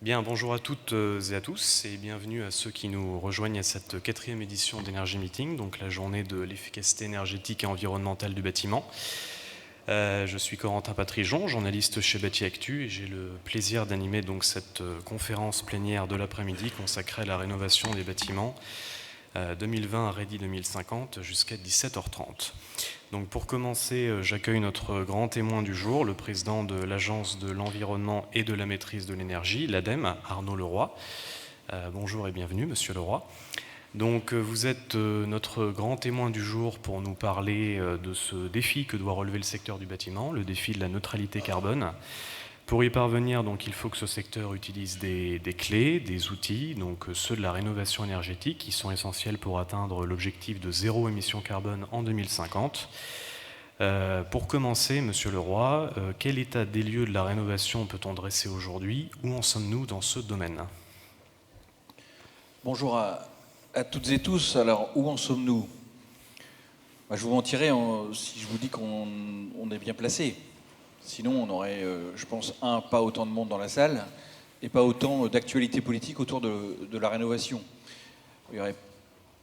Bien, bonjour à toutes et à tous et bienvenue à ceux qui nous rejoignent à cette quatrième édition d'Energy Meeting, donc la journée de l'efficacité énergétique et environnementale du bâtiment. Je suis Corentin Patrijon, journaliste chez Bâti Actu et j'ai le plaisir d'animer donc cette conférence plénière de l'après-midi consacrée à la rénovation des bâtiments 2020 à Ready 2050 jusqu'à 17h30. Donc pour commencer, j'accueille notre grand témoin du jour, le président de l'Agence de l'environnement et de la maîtrise de l'énergie, l'ADEME, Arnaud Leroy. Bonjour et bienvenue, monsieur Leroy. Donc vous êtes notre grand témoin du jour pour nous parler de ce défi que doit relever le secteur du bâtiment, le défi de la neutralité carbone. Pour y parvenir, donc, il faut que ce secteur utilise des clés, des outils, donc ceux de la rénovation énergétique, qui sont essentiels pour atteindre l'objectif de zéro émission carbone en 2050. Pour commencer, monsieur Leroy, quel état des lieux de la rénovation peut-on dresser aujourd'hui? Où en sommes-nous dans ce domaine? Bonjour à toutes et tous. Alors, où en sommes-nous? Je vous mentirais si je vous dis qu'on est bien placé. Sinon, on aurait, je pense, pas autant de monde dans la salle et pas autant d'actualité politique autour de la rénovation. Il n'y aurait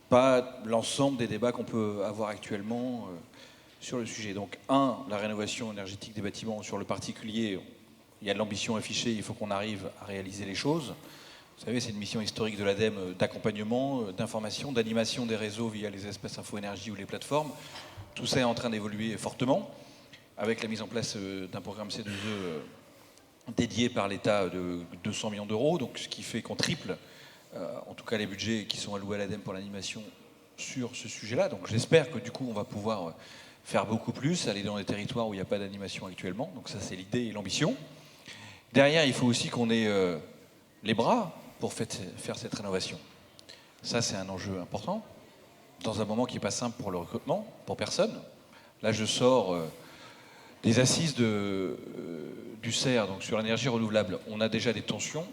pas l'ensemble des débats qu'on peut avoir actuellement sur le sujet. Donc, la rénovation énergétique des bâtiments sur le particulier, il y a de l'ambition affichée, il faut qu'on arrive à réaliser les choses. Vous savez, c'est une mission historique de l'ADEME d'accompagnement, d'information, d'animation des réseaux via les espaces info-énergie ou les plateformes. Tout ça est en train d'évoluer fortement, avec la mise en place d'un programme C2E dédié par l'État de 200 millions d'euros, donc ce qui fait qu'on triple, en tout cas les budgets qui sont alloués à l'ADEME pour l'animation sur ce sujet-là. Donc j'espère que du coup on va pouvoir faire beaucoup plus, aller dans des territoires où il n'y a pas d'animation actuellement. Donc ça c'est l'idée et l'ambition. Derrière, il faut aussi qu'on ait les bras pour faire cette rénovation. Ça, c'est un enjeu important, dans un moment qui n'est pas simple pour le recrutement, pour personne. Là, je sors des assises du CER, donc sur l'énergie renouvelable. On a déjà des tensions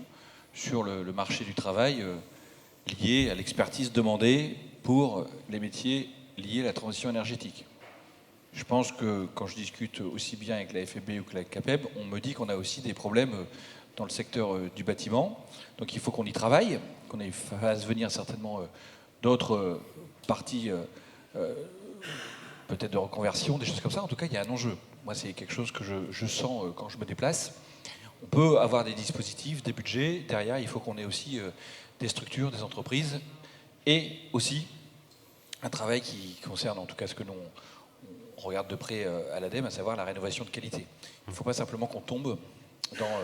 sur le marché du travail liées à l'expertise demandée pour les métiers liés à la transition énergétique. Je pense que quand je discute aussi bien avec la FEB ou que la CAPEB, on me dit qu'on a aussi des problèmes dans le secteur du bâtiment. Donc il faut qu'on y travaille, qu'on fasse venir certainement d'autres parties, peut-être de reconversion, des choses comme ça. En tout cas, il y a un enjeu. Moi, c'est quelque chose que je sens quand je me déplace. On peut avoir des dispositifs, des budgets. Derrière, il faut qu'on ait aussi des structures, des entreprises et aussi un travail qui concerne, en tout cas ce que l'on regarde de près à l'ADEME, à savoir la rénovation de qualité. Il ne faut pas simplement qu'on tombe dans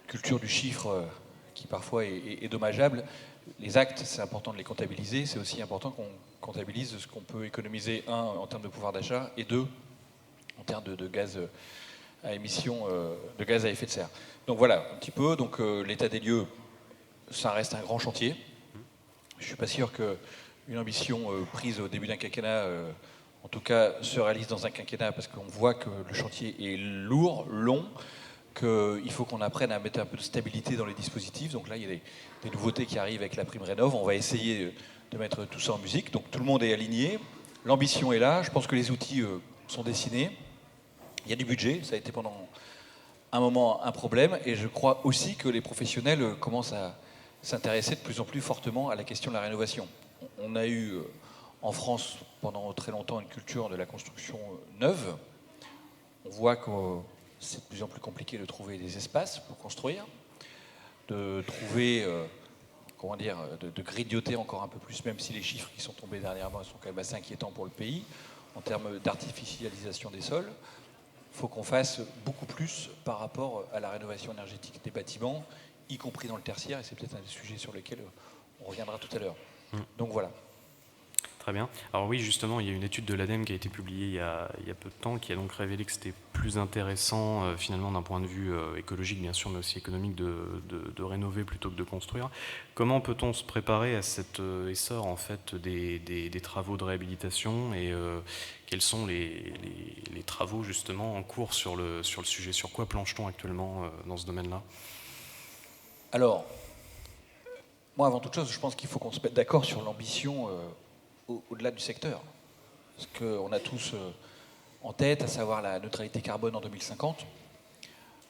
culture du chiffre qui parfois est dommageable. Les actes, c'est important de les comptabiliser. C'est aussi important qu'on comptabilise ce qu'on peut économiser, en termes de pouvoir d'achat, et en termes de gaz à émissions, de gaz à effet de serre. Donc voilà, un petit peu. Donc l'état des lieux, ça reste un grand chantier. Je ne suis pas sûr qu'une ambition prise au début d'un quinquennat, en tout cas, se réalise dans un quinquennat, parce qu'on voit que le chantier est lourd, long, qu'il faut qu'on apprenne à mettre un peu de stabilité dans les dispositifs. Donc là, il y a des nouveautés qui arrivent avec la prime Rénov'. On va essayer de mettre tout ça en musique. Donc tout le monde est aligné. L'ambition est là. Je pense que les outils sont dessinés. Il y a du budget. Ça a été pendant un moment un problème. Et je crois aussi que les professionnels commencent à s'intéresser de plus en plus fortement à la question de la rénovation. On a eu en France pendant très longtemps une culture de la construction neuve. On voit que c'est de plus en plus compliqué de trouver des espaces pour construire, de trouver, de grignoter encore un peu plus, même si les chiffres qui sont tombés dernièrement sont quand même assez inquiétants pour le pays, en termes d'artificialisation des sols. Il faut qu'on fasse beaucoup plus par rapport à la rénovation énergétique des bâtiments, y compris dans le tertiaire, et c'est peut-être un des sujets sur lesquels on reviendra tout à l'heure. Donc voilà. Très bien. Alors oui, justement, il y a une étude de l'ADEME qui a été publiée il y a peu de temps, qui a donc révélé que c'était plus intéressant, finalement, d'un point de vue écologique, bien sûr, mais aussi économique, de rénover plutôt que de construire. Comment peut-on se préparer à cet essor, en fait, des travaux de réhabilitation et quels sont les travaux, justement, en cours sur le sujet? Sur quoi planche-t-on actuellement dans ce domaine-là? Alors, moi, avant toute chose, je pense qu'il faut qu'on se mette d'accord sur l'ambition au-delà du secteur. Ce qu'on a tous en tête, à savoir la neutralité carbone en 2050.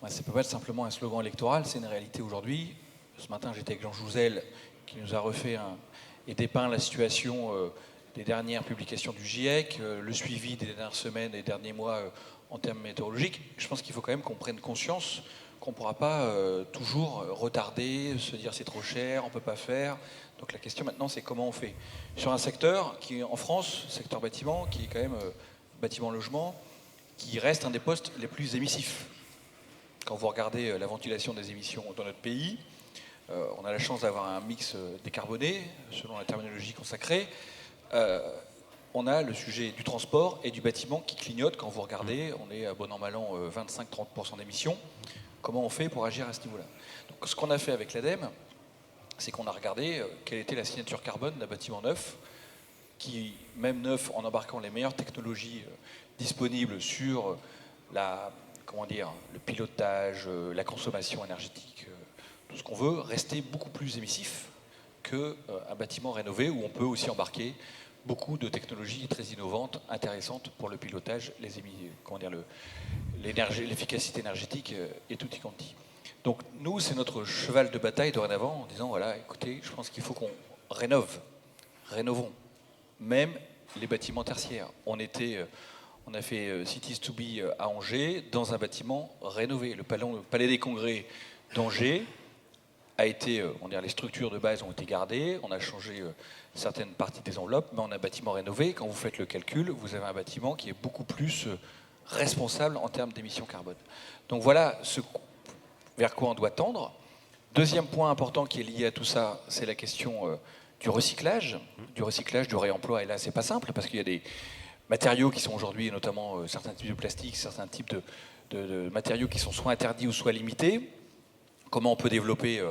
Ça ne peut pas être simplement un slogan électoral, c'est une réalité aujourd'hui. Ce matin, j'étais avec Jean Jouzel, qui nous a refait et dépeint la situation des dernières publications du GIEC, le suivi des dernières semaines et derniers mois en termes météorologiques. Je pense qu'il faut quand même qu'on prenne conscience qu'on ne pourra pas toujours retarder, se dire c'est trop cher, on ne peut pas faire. Donc la question maintenant, c'est comment on fait. Sur un secteur qui, en France, secteur bâtiment, qui est quand même bâtiment-logement, qui reste un des postes les plus émissifs. Quand vous regardez la ventilation des émissions dans notre pays, on a la chance d'avoir un mix décarboné, selon la terminologie consacrée. On a le sujet du transport et du bâtiment qui clignote. Quand vous regardez, on est à bon an mal an 25-30% d'émissions. Comment on fait pour agir à ce niveau-là? Donc, ce qu'on a fait avec l'ADEME, c'est qu'on a regardé quelle était la signature carbone d'un bâtiment neuf, qui, même neuf, en embarquant les meilleures technologies disponibles sur le pilotage, la consommation énergétique, tout ce qu'on veut, rester beaucoup plus émissif qu'un bâtiment rénové où on peut aussi embarquer beaucoup de technologies très innovantes, intéressantes pour le pilotage, l'efficacité énergétique et tout y quanti. Donc nous, c'est notre cheval de bataille dorénavant en disant, voilà, écoutez, je pense qu'il faut qu'on rénovons, même les bâtiments tertiaires. On a fait Cities to Be à Angers, dans un bâtiment rénové. Le Palais des Congrès d'Angers a été, les structures de base ont été gardées, on a changé certaines parties des enveloppes, mais on a un bâtiment rénové. Quand vous faites le calcul, vous avez un bâtiment qui est beaucoup plus responsable en termes d'émissions carbone. Donc voilà vers quoi on doit tendre. Deuxième point important qui est lié à tout ça, c'est la question du recyclage, du réemploi. Et là, c'est pas simple, parce qu'il y a des matériaux qui sont aujourd'hui, et notamment certains types de plastique, certains types de matériaux qui sont soit interdits ou soit limités. Comment on peut développer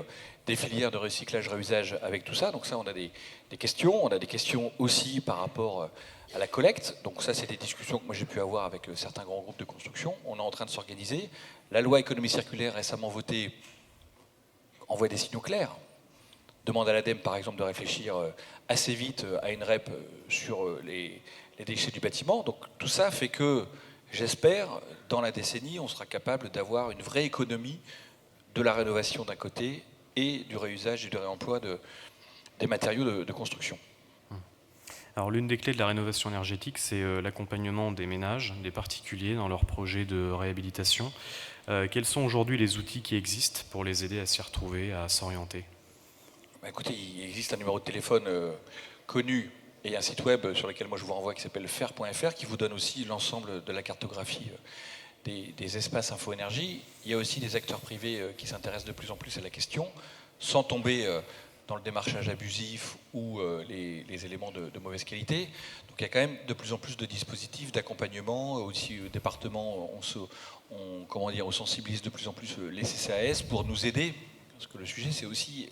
des filières de recyclage-réusage avec tout ça? Donc ça, on a des questions. On a des questions aussi par rapport à la collecte. Donc ça, c'est des discussions que moi j'ai pu avoir avec certains grands groupes de construction. On est en train de s'organiser. La loi économie circulaire récemment votée envoie des signaux clairs. Demande à l'ADEME, par exemple, de réfléchir assez vite à une REP sur les déchets du bâtiment. Donc tout ça fait que, j'espère, dans la décennie, on sera capable d'avoir une vraie économie de la rénovation d'un côté et du réusage et du réemploi des matériaux de construction. Alors l'une des clés de la rénovation énergétique, c'est l'accompagnement des ménages, des particuliers dans leurs projets de réhabilitation. Quels sont aujourd'hui les outils qui existent pour les aider à s'y retrouver, à s'orienter? Écoutez, il existe un numéro de téléphone connu et un site web sur lequel moi je vous renvoie qui s'appelle faire.fr, qui vous donne aussi l'ensemble de la cartographie des espaces info-énergie. Il y a aussi des acteurs privés qui s'intéressent de plus en plus à la question, sans tomber dans le démarchage abusif ou les éléments de mauvaise qualité. Donc il y a quand même de plus en plus de dispositifs d'accompagnement. Aussi au département, on sensibilise de plus en plus les CCAS pour nous aider, parce que le sujet, c'est aussi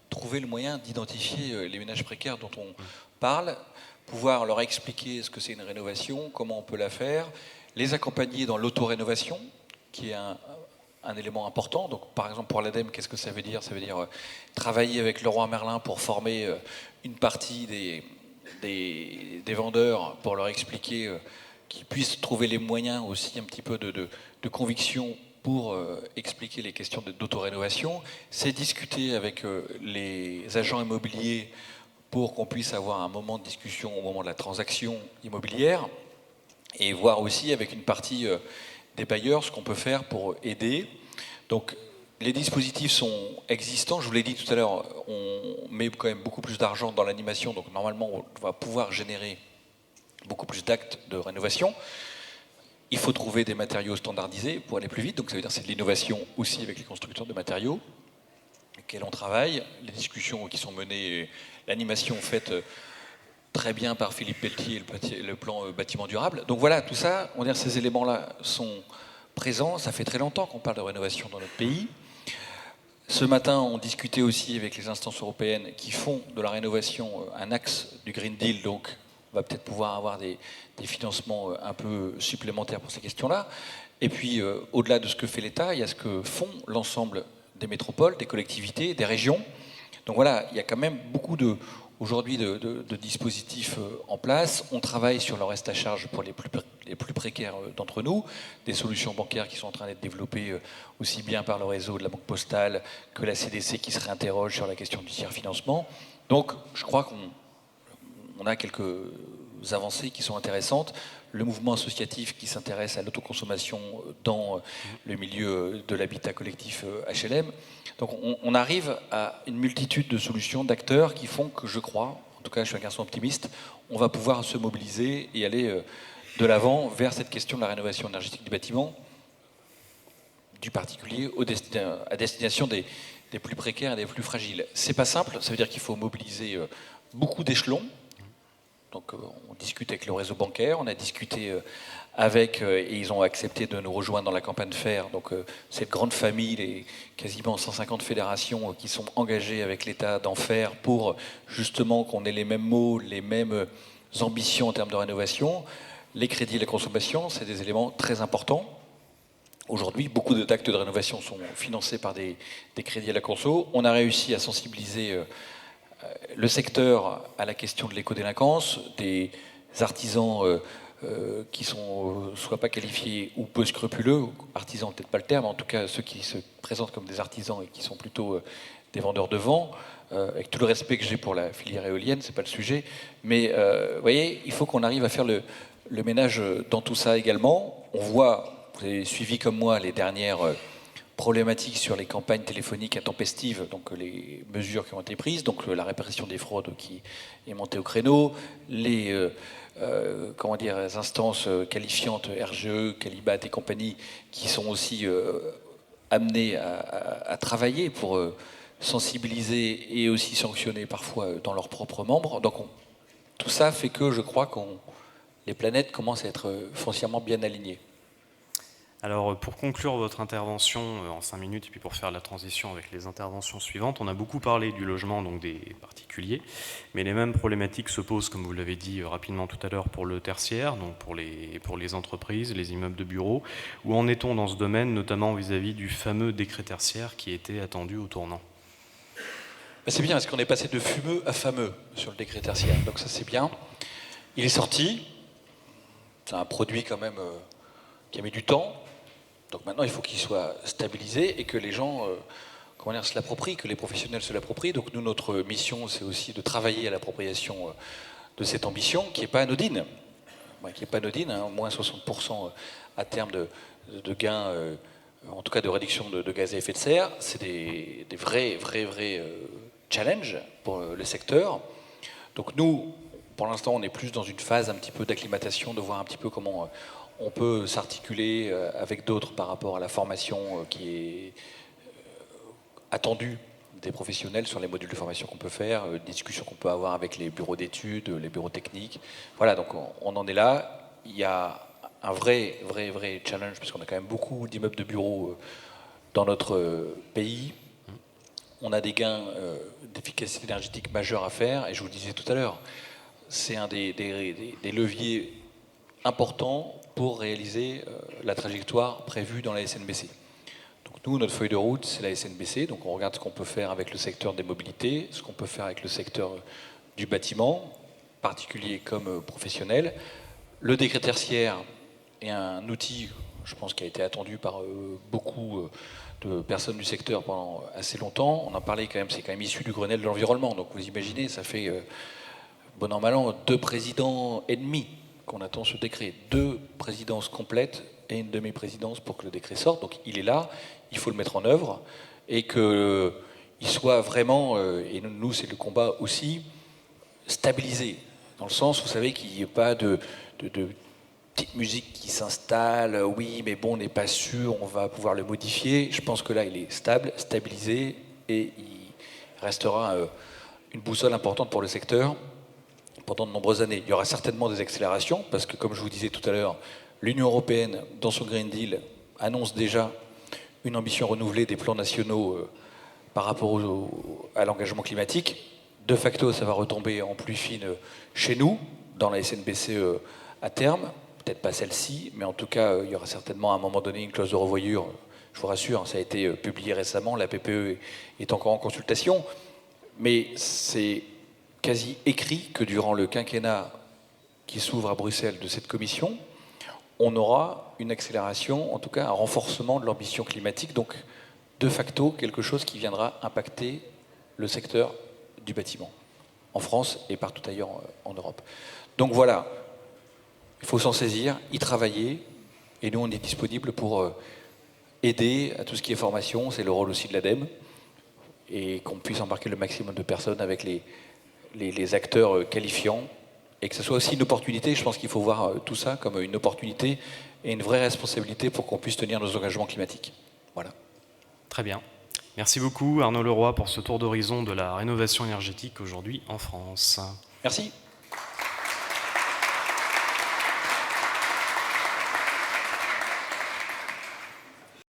trouver le moyen d'identifier les ménages précaires dont on parle, pouvoir leur expliquer ce que c'est une rénovation, comment on peut la faire, les accompagner dans l'autorénovation, qui est un élément important. Donc, par exemple, pour l'ADEME, qu'est-ce que ça veut dire? Ça veut dire travailler avec Leroy Merlin pour former une partie des vendeurs, pour leur expliquer qu'ils puissent trouver les moyens aussi un petit peu de conviction pour expliquer les questions d'autorénovation. C'est discuter avec les agents immobiliers pour qu'on puisse avoir un moment de discussion au moment de la transaction immobilière, et voir aussi avec une partie des bailleurs ce qu'on peut faire pour aider. Donc les dispositifs sont existants, je vous l'ai dit tout à l'heure, on met quand même beaucoup plus d'argent dans l'animation, donc normalement on va pouvoir générer beaucoup plus d'actes de rénovation. Il faut trouver des matériaux standardisés pour aller plus vite, donc ça veut dire que c'est de l'innovation aussi avec les constructeurs de matériaux, lesquels on travaille, les discussions qui sont menées, l'animation faite très bien par Philippe Pelletier et le plan bâtiment durable. Donc voilà, tout ça, on va dire ces éléments-là sont présents. Ça fait très longtemps qu'on parle de rénovation dans notre pays. Ce matin, on discutait aussi avec les instances européennes qui font de la rénovation un axe du Green Deal, donc on va peut-être pouvoir avoir des financements un peu supplémentaires pour ces questions-là. Et puis, au-delà de ce que fait l'État, il y a ce que font l'ensemble des métropoles, des collectivités, des régions. Donc voilà, il y a quand même beaucoup aujourd'hui de dispositifs en place. On travaille sur le reste à charge pour les plus précaires d'entre nous, des solutions bancaires qui sont en train d'être développées aussi bien par le réseau de la Banque Postale que la CDC qui se réinterroge sur la question du tiers-financement. Donc je crois qu'on a quelques avancées qui sont intéressantes. Le mouvement associatif qui s'intéresse à l'autoconsommation dans le milieu de l'habitat collectif HLM. Donc on arrive à une multitude de solutions, d'acteurs qui font que je crois, en tout cas je suis un garçon optimiste, on va pouvoir se mobiliser et aller de l'avant vers cette question de la rénovation énergétique du bâtiment, du particulier à destination des plus précaires et des plus fragiles. C'est pas simple, ça veut dire qu'il faut mobiliser beaucoup d'échelons. Donc on discute avec le réseau bancaire, on a discuté avec, et ils ont accepté de nous rejoindre dans la campagne FAIRE, donc cette grande famille, les quasiment 150 fédérations qui sont engagées avec l'État d'en faire pour justement qu'on ait les mêmes mots, les mêmes ambitions en termes de rénovation. Les crédits et la consommation, c'est des éléments très importants. Aujourd'hui, beaucoup d'actes de rénovation sont financés par des crédits à la conso. On a réussi à sensibiliser le secteur à la question de l'éco-délinquance, des artisans qui sont soit pas qualifiés ou peu scrupuleux, artisans peut-être pas le terme, en tout cas ceux qui se présentent comme des artisans et qui sont plutôt des vendeurs de vent, avec tout le respect que j'ai pour la filière éolienne, c'est pas le sujet, mais vous voyez, il faut qu'on arrive à faire le ménage dans tout ça également. On voit, vous avez suivi comme moi les dernières problématiques sur les campagnes téléphoniques intempestives, donc les mesures qui ont été prises, donc la répression des fraudes qui est montée au créneau, les instances qualifiantes, RGE, Calibat et compagnie, qui sont aussi amenées à travailler pour sensibiliser et aussi sanctionner parfois dans leurs propres membres. Donc tout ça fait que je crois que les planètes commencent à être foncièrement bien alignées. Alors, pour conclure votre intervention en 5 minutes, et puis pour faire la transition avec les interventions suivantes, on a beaucoup parlé du logement, donc des particuliers, mais les mêmes problématiques se posent, comme vous l'avez dit rapidement tout à l'heure, pour le tertiaire, donc pour les entreprises, les immeubles de bureaux. Où en est-on dans ce domaine, notamment vis-à-vis du fameux décret tertiaire qui était attendu au tournant ? C'est bien, parce qu'on est passé de fumeux à fameux sur le décret tertiaire, donc ça c'est bien. Il est sorti, c'est un produit quand même qui a mis du temps. Donc maintenant, il faut qu'il soit stabilisé et que les gens se l'approprient, que les professionnels se l'approprient. Donc nous, notre mission, c'est aussi de travailler à l'appropriation de cette ambition qui n'est pas anodine. Qui n'est pas anodine, hein, moins 60% à terme de gains, en tout cas de réduction de gaz à effet de serre. C'est des vrais challenges pour le secteur. Donc nous, pour l'instant, on est plus dans une phase un petit peu d'acclimatation, de voir un petit peu comment on peut s'articuler avec d'autres par rapport à la formation qui est attendue des professionnels sur les modules de formation qu'on peut faire, des discussions qu'on peut avoir avec les bureaux d'études, les bureaux techniques. Voilà, donc on en est là. Il y a un vrai challenge, parce qu'on a quand même beaucoup d'immeubles de bureaux dans notre pays. On a des gains d'efficacité énergétique majeurs à faire, et je vous le disais tout à l'heure, c'est un des leviers importants pour réaliser la trajectoire prévue dans la SNBC. Donc nous, notre feuille de route, c'est la SNBC. Donc on regarde ce qu'on peut faire avec le secteur des mobilités, ce qu'on peut faire avec le secteur du bâtiment, particulier comme professionnel. Le décret tertiaire est un outil, je pense, qui a été attendu par beaucoup de personnes du secteur pendant assez longtemps. On en parlait quand même, c'est quand même issu du Grenelle de l'environnement. Donc vous imaginez, ça fait bon an mal an 2 présidents et demi qu'on attend ce décret. 2 présidences complètes et une demi-présidence pour que le décret sorte. Donc il est là, il faut le mettre en œuvre et qu'il soit vraiment, et nous c'est le combat aussi, stabilisé. Dans le sens, vous savez, qu'il n'y ait pas de petite musique qui s'installe, oui mais bon on n'est pas sûr, on va pouvoir le modifier. Je pense que là il est stable, stabilisé et il restera une boussole importante pour le secteur pendant de nombreuses années. Il y aura certainement des accélérations, parce que comme je vous disais tout à l'heure, l'Union européenne, dans son Green Deal, annonce déjà une ambition renouvelée des plans nationaux par rapport à l'engagement climatique. De facto, ça va retomber en pluie fine chez nous, dans la SNBC à terme. Peut-être pas celle-ci, mais en tout cas, il y aura certainement à un moment donné une clause de revoyure. Je vous rassure, ça a été publié récemment, la PPE est encore en consultation. Mais c'est quasi écrit que durant le quinquennat qui s'ouvre à Bruxelles de cette commission, on aura une accélération, en tout cas un renforcement de l'ambition climatique, donc de facto quelque chose qui viendra impacter le secteur du bâtiment, en France et partout ailleurs en Europe. Donc voilà, il faut s'en saisir, y travailler, et nous on est disponible pour aider à tout ce qui est formation, c'est le rôle aussi de l'ADEME, et qu'on puisse embarquer le maximum de personnes avec les acteurs qualifiants, et que ce soit aussi une opportunité. Je pense qu'il faut voir tout ça comme une opportunité et une vraie responsabilité pour qu'on puisse tenir nos engagements climatiques. Voilà. Très bien. Merci beaucoup Arnaud Leroy pour ce tour d'horizon de la rénovation énergétique aujourd'hui en France. Merci.